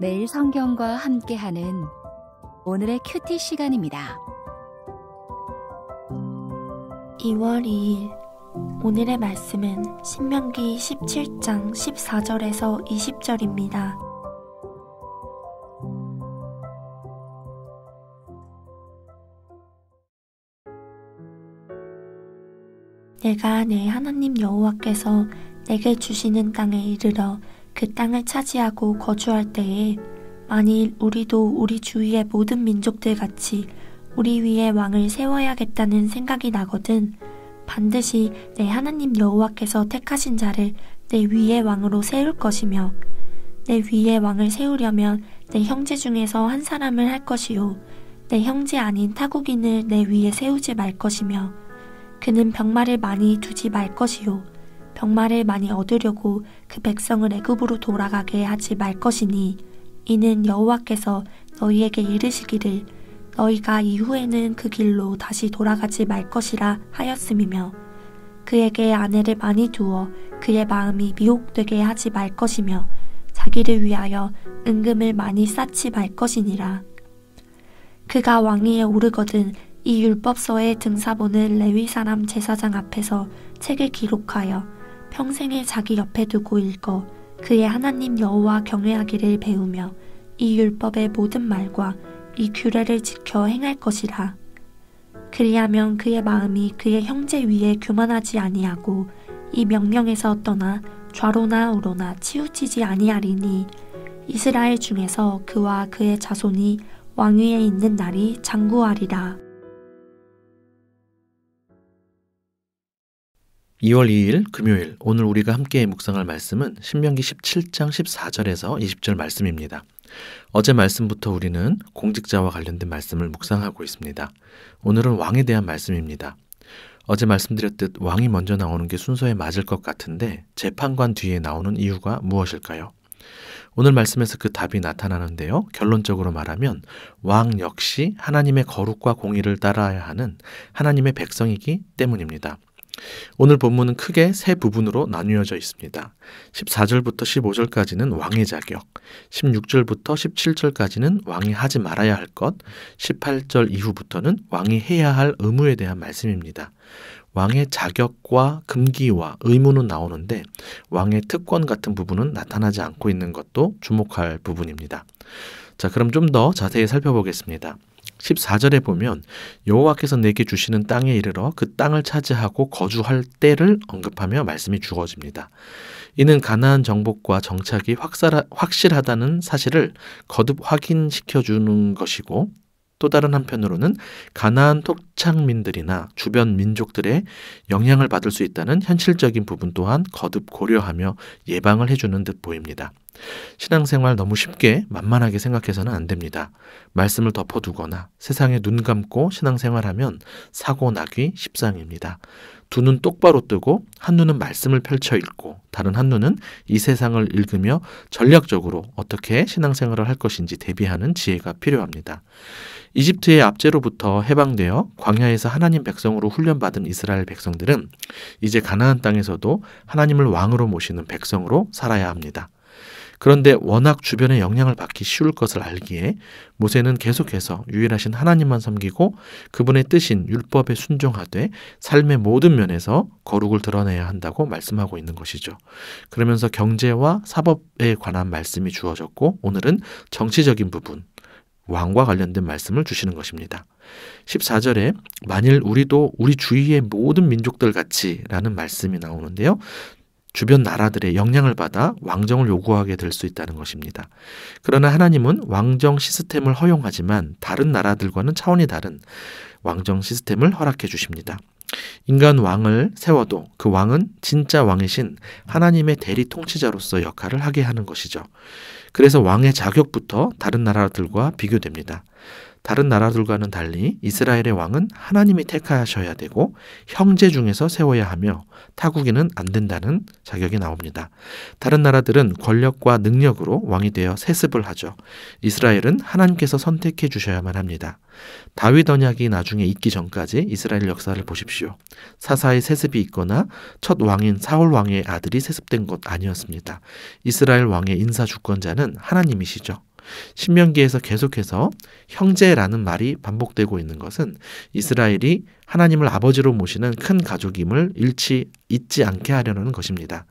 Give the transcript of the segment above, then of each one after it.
매일 성경과 함께하는 오늘의 큐티 시간입니다. 2월 2일 오늘의 말씀은 신명기 17장 14절에서 20절입니다. 내가 내 하나님 여호와께서 내게 주시는 땅에 이르러 그 땅을 차지하고 거주할 때에 만일 우리도 우리 주위의 모든 민족들 같이 우리 위에 왕을 세워야겠다는 생각이 나거든 반드시 내 하나님 여호와께서 택하신 자를 내 위에 왕으로 세울 것이며 내 위에 왕을 세우려면 내 형제 중에서 한 사람을 할 것이요 내 형제 아닌 타국인을 내 위에 세우지 말 것이며 그는 병마를 많이 두지 말 것이요 병마를 많이 얻으려고 그 백성을 애굽으로 돌아가게 하지 말 것이니 이는 여호와께서 너희에게 이르시기를 너희가 이후에는 그 길로 다시 돌아가지 말 것이라 하였음이며 그에게 아내를 많이 두어 그의 마음이 미혹되게 하지 말 것이며 자기를 위하여 은금을 많이 쌓지 말 것이니라. 그가 왕위에 오르거든 이 율법서의 등사본을 레위 사람 제사장 앞에서 책에 기록하여 평생에 자기 옆에 두고 읽어 그의 하나님 여호와 경외하기를 배우며 이 율법의 모든 말과 이 규례를 지켜 행할 것이라. 그리하면 그의 마음이 그의 형제 위에 교만하지 아니하고 이 명령에서 떠나 좌로나 우로나 치우치지 아니하리니 이스라엘 중에서 그와 그의 자손이 왕위에 있는 날이 장구하리라. 2월 2일 금요일 오늘 우리가 함께 묵상할 말씀은 신명기 17장 14절에서 20절 말씀입니다. 어제 말씀부터 우리는 공직자와 관련된 말씀을 묵상하고 있습니다. 오늘은 왕에 대한 말씀입니다. 어제 말씀드렸듯 왕이 먼저 나오는 게 순서에 맞을 것 같은데 재판관 뒤에 나오는 이유가 무엇일까요? 오늘 말씀에서 그 답이 나타나는데요. 결론적으로 말하면 왕 역시 하나님의 거룩과 공의를 따라야 하는 하나님의 백성이기 때문입니다. 오늘 본문은 크게 세 부분으로 나뉘어져 있습니다. 14절부터 15절까지는 왕의 자격, 16절부터 17절까지는 왕이 하지 말아야 할 것, 18절 이후부터는 왕이 해야 할 의무에 대한 말씀입니다. 왕의 자격과 금기와 의무는 나오는데 왕의 특권 같은 부분은 나타나지 않고 있는 것도 주목할 부분입니다. 자, 그럼 좀 더 자세히 살펴보겠습니다. 14절에 보면 여호와께서 내게 주시는 땅에 이르러 그 땅을 차지하고 거주할 때를 언급하며 말씀이 주어집니다. 이는 가나안 정복과 정착이 확실하다는 사실을 거듭 확인시켜주는 것이고 또 다른 한편으로는 가나안 토착민들이나 주변 민족들의 영향을 받을 수 있다는 현실적인 부분 또한 거듭 고려하며 예방을 해주는 듯 보입니다. 신앙생활 너무 쉽게 만만하게 생각해서는 안 됩니다. 말씀을 덮어두거나 세상에 눈 감고 신앙생활하면 사고 나기 십상입니다. 두 눈 똑바로 뜨고 한 눈은 말씀을 펼쳐 읽고 다른 한 눈은 이 세상을 읽으며 전략적으로 어떻게 신앙생활을 할 것인지 대비하는 지혜가 필요합니다. 이집트의 압제로부터 해방되어 광야에서 하나님 백성으로 훈련받은 이스라엘 백성들은 이제 가나안 땅에서도 하나님을 왕으로 모시는 백성으로 살아야 합니다. 그런데 워낙 주변의 영향을 받기 쉬울 것을 알기에 모세는 계속해서 유일하신 하나님만 섬기고 그분의 뜻인 율법에 순종하되 삶의 모든 면에서 거룩을 드러내야 한다고 말씀하고 있는 것이죠. 그러면서 경제와 사법에 관한 말씀이 주어졌고 오늘은 정치적인 부분, 왕과 관련된 말씀을 주시는 것입니다. 14절에 만일 우리도 우리 주위의 모든 민족들 같이 라는 말씀이 나오는데요. 주변 나라들의 영향을 받아 왕정을 요구하게 될 수 있다는 것입니다. 그러나 하나님은 왕정 시스템을 허용하지만 다른 나라들과는 차원이 다른 왕정 시스템을 허락해 주십니다. 인간 왕을 세워도 그 왕은 진짜 왕이신 하나님의 대리 통치자로서 역할을 하게 하는 것이죠. 그래서 왕의 자격부터 다른 나라들과 비교됩니다. 다른 나라들과는 달리 이스라엘의 왕은 하나님이 택하셔야 되고 형제 중에서 세워야 하며 타국에는 안 된다는 자격이 나옵니다. 다른 나라들은 권력과 능력으로 왕이 되어 세습을 하죠. 이스라엘은 하나님께서 선택해 주셔야만 합니다. 다윗 언약이 나중에 있기 전까지 이스라엘 역사를 보십시오. 사사의 세습이 있거나 첫 왕인 사울 왕의 아들이 세습된 것 아니었습니다. 이스라엘 왕의 인사 주권자는 하나님이시죠. 신명기에서 계속해서 형제라는 말이 반복되고 있는 것은 이스라엘이 하나님을 아버지로 모시는 큰 가족임을 잊지 않게 하려는 것입니다.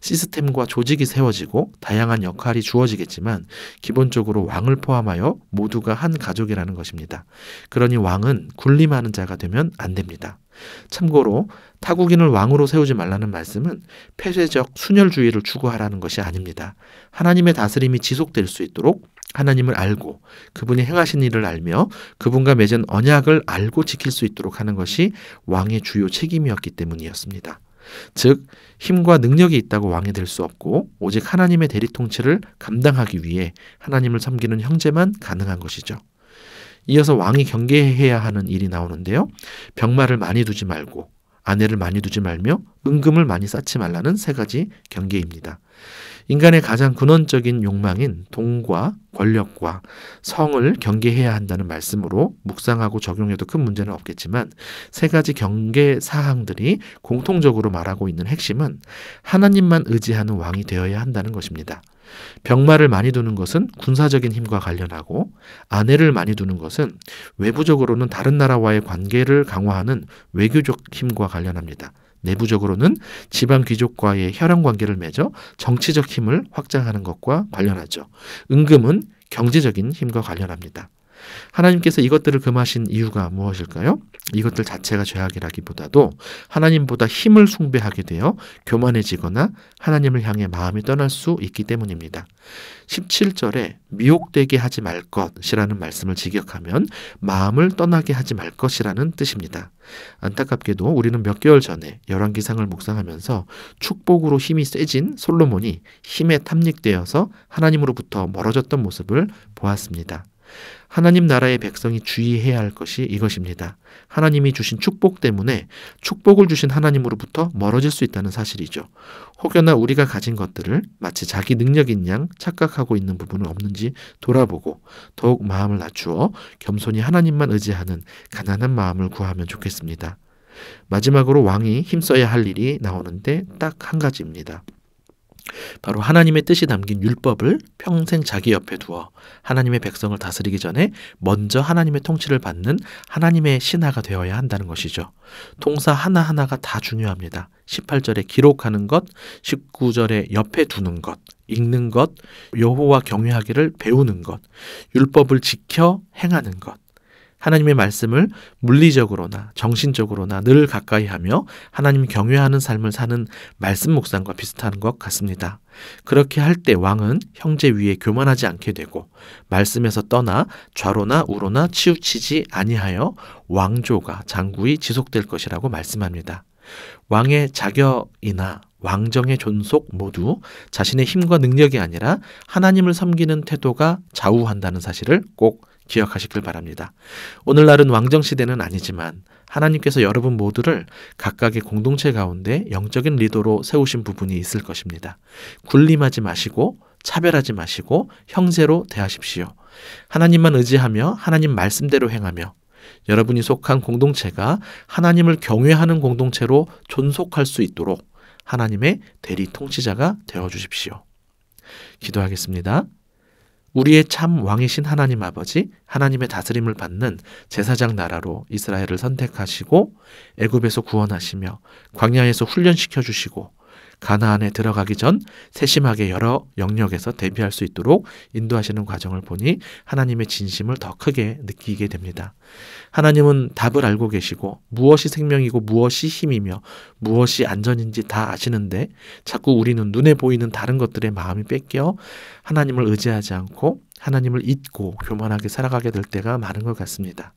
시스템과 조직이 세워지고 다양한 역할이 주어지겠지만 기본적으로 왕을 포함하여 모두가 한 가족이라는 것입니다. 그러니 왕은 군림하는 자가 되면 안 됩니다. 참고로 타국인을 왕으로 세우지 말라는 말씀은 폐쇄적 순혈주의를 추구하라는 것이 아닙니다. 하나님의 다스림이 지속될 수 있도록 하나님을 알고 그분이 행하신 일을 알며 그분과 맺은 언약을 알고 지킬 수 있도록 하는 것이 왕의 주요 책임이었기 때문이었습니다. 즉 힘과 능력이 있다고 왕이 될 수 없고 오직 하나님의 대리 통치를 감당하기 위해 하나님을 섬기는 형제만 가능한 것이죠. 이어서 왕이 경계해야 하는 일이 나오는데요. 병마를 많이 두지 말고 아내를 많이 두지 말며 은금을 많이 쌓지 말라는 세 가지 경계입니다. 인간의 가장 근원적인 욕망인 돈과 권력과 성을 경계해야 한다는 말씀으로 묵상하고 적용해도 큰 문제는 없겠지만 세 가지 경계 사항들이 공통적으로 말하고 있는 핵심은 하나님만 의지하는 왕이 되어야 한다는 것입니다. 병마를 많이 두는 것은 군사적인 힘과 관련하고 아내를 많이 두는 것은 외부적으로는 다른 나라와의 관계를 강화하는 외교적 힘과 관련합니다. 내부적으로는 지방 귀족과의 혈연 관계를 맺어 정치적 힘을 확장하는 것과 관련하죠. 은금은 경제적인 힘과 관련합니다. 하나님께서 이것들을 금하신 이유가 무엇일까요? 이것들 자체가 죄악이라기보다도 하나님보다 힘을 숭배하게 되어 교만해지거나 하나님을 향해 마음이 떠날 수 있기 때문입니다. 17절에 미혹되게 하지 말 것이라는 말씀을 직역하면 마음을 떠나게 하지 말 것이라는 뜻입니다. 안타깝게도 우리는 몇 개월 전에 열왕기상을 묵상하면서 축복으로 힘이 세진 솔로몬이 힘에 탐닉되어서 하나님으로부터 멀어졌던 모습을 보았습니다. 하나님 나라의 백성이 주의해야 할 것이 이것입니다. 하나님이 주신 축복 때문에 축복을 주신 하나님으로부터 멀어질 수 있다는 사실이죠. 혹여나 우리가 가진 것들을 마치 자기 능력인 양 착각하고 있는 부분은 없는지 돌아보고 더욱 마음을 낮추어 겸손히 하나님만 의지하는 가난한 마음을 구하면 좋겠습니다. 마지막으로 왕이 힘써야 할 일이 나오는데 딱 한 가지입니다. 바로 하나님의 뜻이 담긴 율법을 평생 자기 옆에 두어 하나님의 백성을 다스리기 전에 먼저 하나님의 통치를 받는 하나님의 신하가 되어야 한다는 것이죠. 동사 하나하나가 다 중요합니다. 18절에 기록하는 것, 19절에 옆에 두는 것, 읽는 것, 여호와 경외하기를 배우는 것, 율법을 지켜 행하는 것. 하나님의 말씀을 물리적으로나 정신적으로나 늘 가까이 하며 하나님 경외하는 삶을 사는 말씀 묵상과 비슷한 것 같습니다. 그렇게 할 때 왕은 형제 위에 교만하지 않게 되고 말씀에서 떠나 좌로나 우로나 치우치지 아니하여 왕조가 장구히 지속될 것이라고 말씀합니다. 왕의 자격이나 왕정의 존속 모두 자신의 힘과 능력이 아니라 하나님을 섬기는 태도가 좌우한다는 사실을 꼭 기억하시길 바랍니다. 오늘날은 왕정시대는 아니지만 하나님께서 여러분 모두를 각각의 공동체 가운데 영적인 리더로 세우신 부분이 있을 것입니다. 군림하지 마시고 차별하지 마시고 형제로 대하십시오. 하나님만 의지하며 하나님 말씀대로 행하며 여러분이 속한 공동체가 하나님을 경외하는 공동체로 존속할 수 있도록 하나님의 대리 통치자가 되어주십시오. 기도하겠습니다. 우리의 참 왕이신 하나님 아버지, 하나님의 다스림을 받는 제사장 나라로 이스라엘을 선택하시고 애굽에서 구원하시며 광야에서 훈련시켜 주시고 가나안에 들어가기 전 세심하게 여러 영역에서 대비할 수 있도록 인도하시는 과정을 보니 하나님의 진심을 더 크게 느끼게 됩니다. 하나님은 답을 알고 계시고 무엇이 생명이고 무엇이 힘이며 무엇이 안전인지 다 아시는데 자꾸 우리는 눈에 보이는 다른 것들에 마음이 뺏겨 하나님을 의지하지 않고 하나님을 잊고 교만하게 살아가게 될 때가 많은 것 같습니다.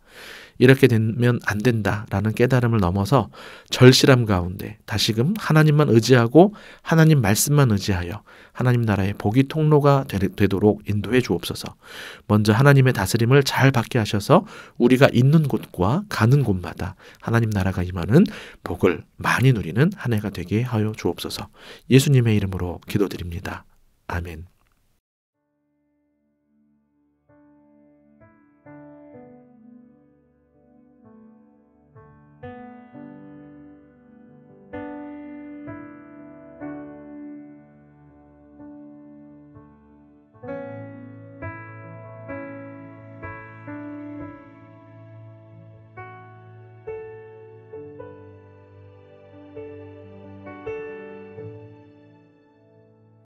이렇게 되면 안 된다라는 깨달음을 넘어서 절실함 가운데 다시금 하나님만 의지하고 하나님 말씀만 의지하여 하나님 나라의 복이 통로가 되도록 인도해 주옵소서. 먼저 하나님의 다스림을 잘 받게 하셔서 우리가 있는 곳과 가는 곳마다 하나님 나라가 임하는 복을 많이 누리는 한 해가 되게 하여 주옵소서. 예수님의 이름으로 기도드립니다. 아멘.